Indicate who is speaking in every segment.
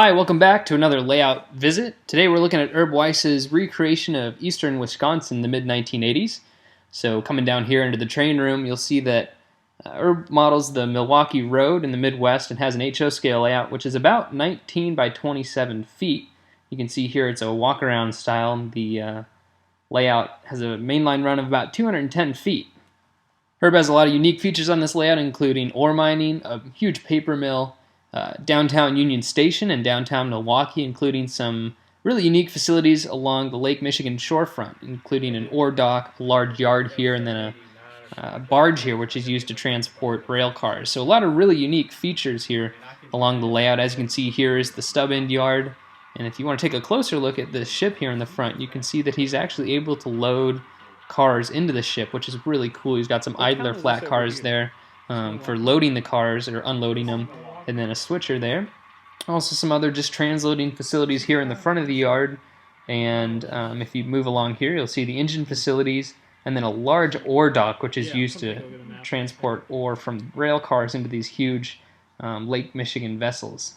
Speaker 1: Hi, welcome back to another layout visit. Today we're looking at Herb Weiss's recreation of eastern Wisconsin in the mid-1980s. So coming down here into the train room, you'll see that Herb models the Milwaukee Road in the Midwest and has an HO scale layout, which is about 19 by 27 feet. You can see here it's a walk-around style. The layout has a mainline run of about 210 feet. Herb has a lot of unique features on this layout, including ore mining, a huge paper mill, downtown Union Station and downtown Milwaukee, including some really unique facilities along the Lake Michigan shorefront, including an ore dock, a large yard here, and then a barge here, which is used to transport rail cars. So a lot of really unique features here along the layout. As you can see, here is the Stub End Yard, and if you want to take a closer look at the ship here in the front, you can see that he's actually able to load cars into the ship, which is really cool. He's got some idler flat cars there for loading the cars or unloading them, and then a switcher there. Also some other just transloading facilities here in the front of the yard, and if you move along here, you'll see the engine facilities, and then a large ore dock, which is used to transport ore from rail cars into these huge Lake Michigan vessels.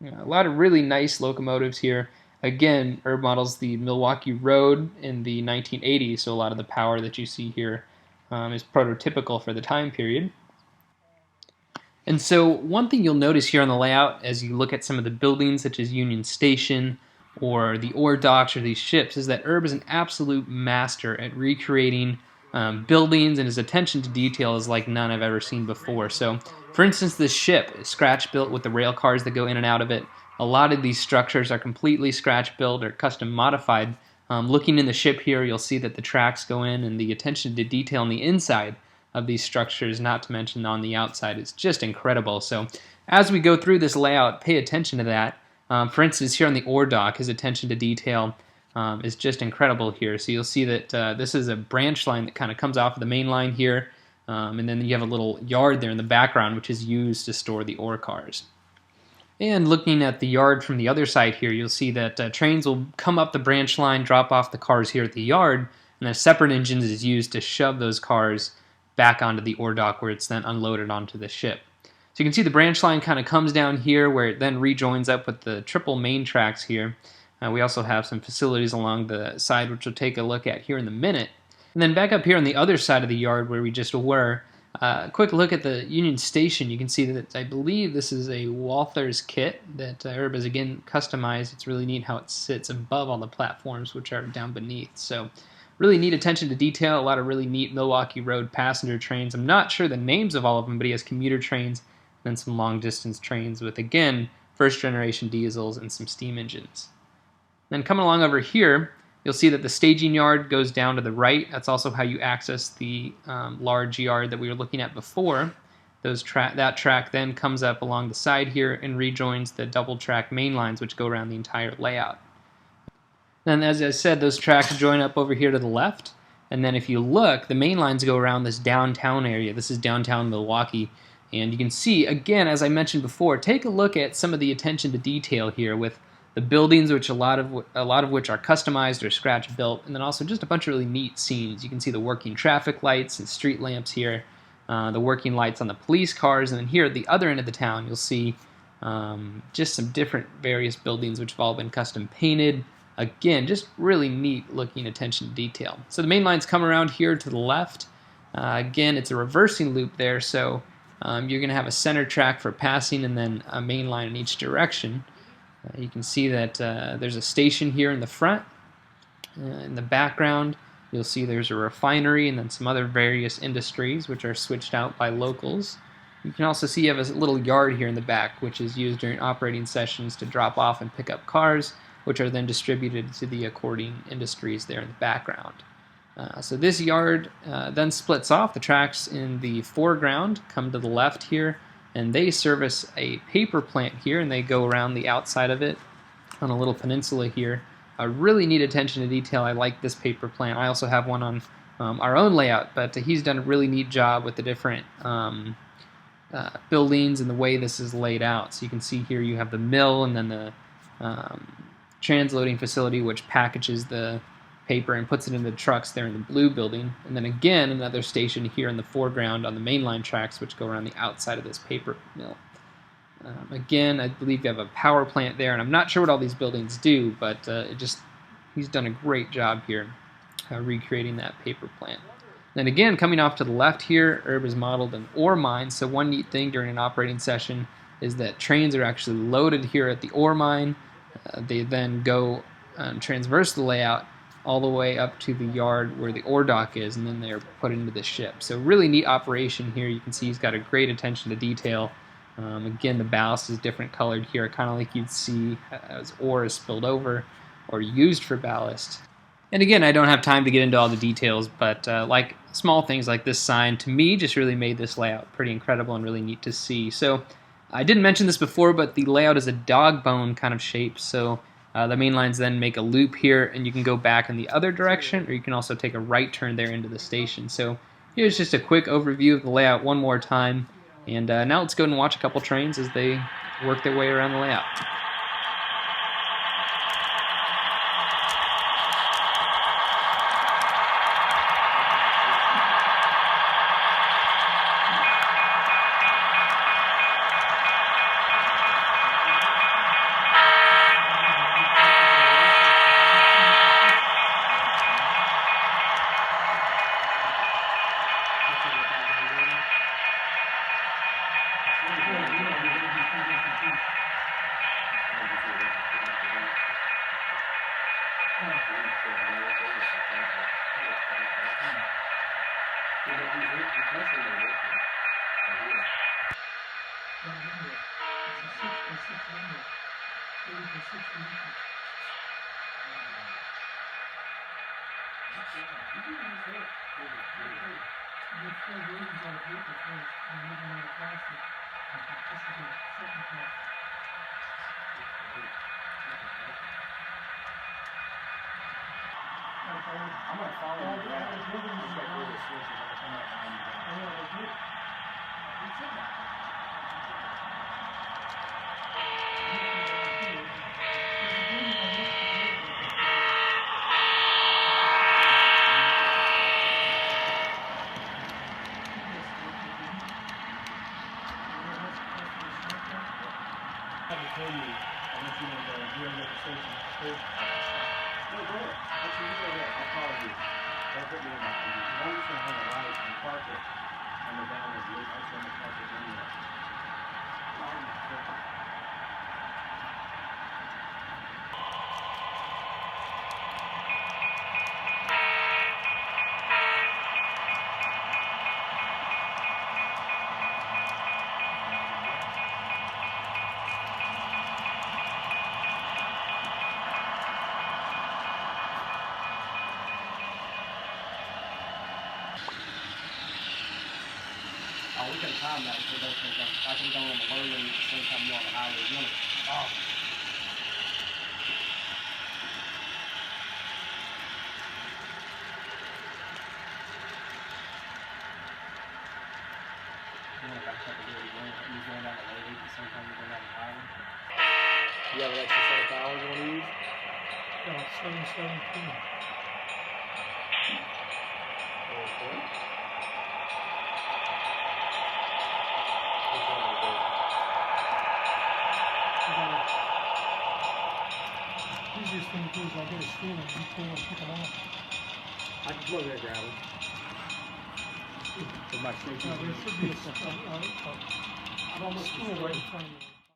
Speaker 1: A lot of really nice locomotives here. Again, Herb models the Milwaukee Road in the 1980s, so a lot of the power that you see here is prototypical for the time period. And so one thing you'll notice here on the layout as you look at some of the buildings such as Union Station or the ore docks or these ships is that Herb is an absolute master at recreating buildings, and his attention to detail is like none I've ever seen before. So for instance, this ship is scratch built with the rail cars that go in and out of it. A lot of these structures are completely scratch built or custom modified. Looking in the ship here, you'll see that the tracks go in, and the attention to detail on the inside of these structures, not to mention on the outside, is just incredible. So as we go through this layout, pay attention to that. For instance, here on the ore dock, his attention to detail is just incredible here. So you'll see that this is a branch line that kind of comes off of the main line here, and then you have a little yard there in the background, which is used to store the ore cars. And looking at the yard from the other side here, you'll see that trains will come up the branch line, drop off the cars here at the yard, and a separate engine is used to shove those cars back onto the ore dock where it's then unloaded onto the ship. So you can see the branch line kind of comes down here where it then rejoins up with the triple main tracks here. We also have some facilities along the side, which we'll take a look at here in a minute. And then back up here on the other side of the yard where we just were, quick look at the Union Station. You can see that I believe this is a Walther's kit that Herb has again customized. It's really neat how it sits above all the platforms, which are down beneath. So really neat attention to detail, a lot of really neat Milwaukee Road passenger trains. I'm not sure the names of all of them, but he has commuter trains and then some long distance trains with, again, first generation diesels and some steam engines. Then coming along over here, you'll see that the staging yard goes down to the right. That's also how you access the large yard that we were looking at before. That track then comes up along the side here and rejoins the double track main lines, which go around the entire layout. Then, as I said, those tracks join up over here to the left. And then if you look, the main lines go around this downtown area. This is downtown Milwaukee. And you can see, again, as I mentioned before, take a look at some of the attention to detail here with the buildings, which a lot of which are customized or scratch built, and then also just a bunch of really neat scenes. You can see the working traffic lights and street lamps here, the working lights on the police cars, and then here at the other end of the town, you'll see just some different various buildings which have all been custom painted. Again, just really neat looking attention to detail. So the main lines come around here to the left. Again, it's a reversing loop there, so you're going to have a center track for passing and then a main line in each direction. You can see that there's a station here in the front. In the background, you'll see there's a refinery and then some other various industries which are switched out by locals. You can also see you have a little yard here in the back, which is used during operating sessions to drop off and pick up cars, which are then distributed to the according industries there in the background. So this yard then splits off. The tracks in the foreground come to the left here, and they service a paper plant here, and they go around the outside of it on a little peninsula here. A really neat attention to detail. I like this paper plant. I also have one on our own layout, but he's done a really neat job with the different buildings and the way this is laid out. So you can see here you have the mill and then the transloading facility, which packages the paper and puts it in the trucks there in the blue building. And then again, another station here in the foreground on the mainline tracks, which go around the outside of this paper mill. Again, I believe you have a power plant there, and I'm not sure what all these buildings do, but he's done a great job here recreating that paper plant. Then again, coming off to the left here, Herb has modeled an ore mine. So one neat thing during an operating session is that trains are actually loaded here at the ore mine. They then go and transverse the layout all the way up to the yard where the ore dock is, and then they're put into the ship. So really neat operation here. You can see he's got a great attention to detail. Again, the ballast is different colored here, kind of like you'd see as ore is spilled over or used for ballast. And again, I don't have time to get into all the details, but like small things like this sign, to me, just really made this layout pretty incredible and really neat to see. So I didn't mention this before, but the layout is a dog bone kind of shape. So the main lines then make a loop here, and you can go back in the other direction, or you can also take a right turn there into the station. So here's just a quick overview of the layout one more time. And now let's go and watch a couple trains as they work their way around the layout.
Speaker 2: I'm going to follow you around. Just like where the switch is going to come up behind you. I have to tell you, unless you want to go here and get the station. No, go ahead. Actually, you go ahead. I'll follow you. Don't put me in my TV. Because I'm just going to hang a light and park it on the downward loop. I'm just going to park it anyway. Oh, we can time that so those things don't. I can go on the low lane at the same time you're on the highway. You want to, oh. You want to back up and do it again. You're going down the low lane at the same time you're going down the highway. You have an extra set of power you want to use?
Speaker 3: Yeah, 717.
Speaker 2: Okay.
Speaker 3: Easiest thing to do is I'll get a spool and pull and pick them off.
Speaker 2: I can plug that gravel. With my station.
Speaker 3: There should be a spool right in front of you.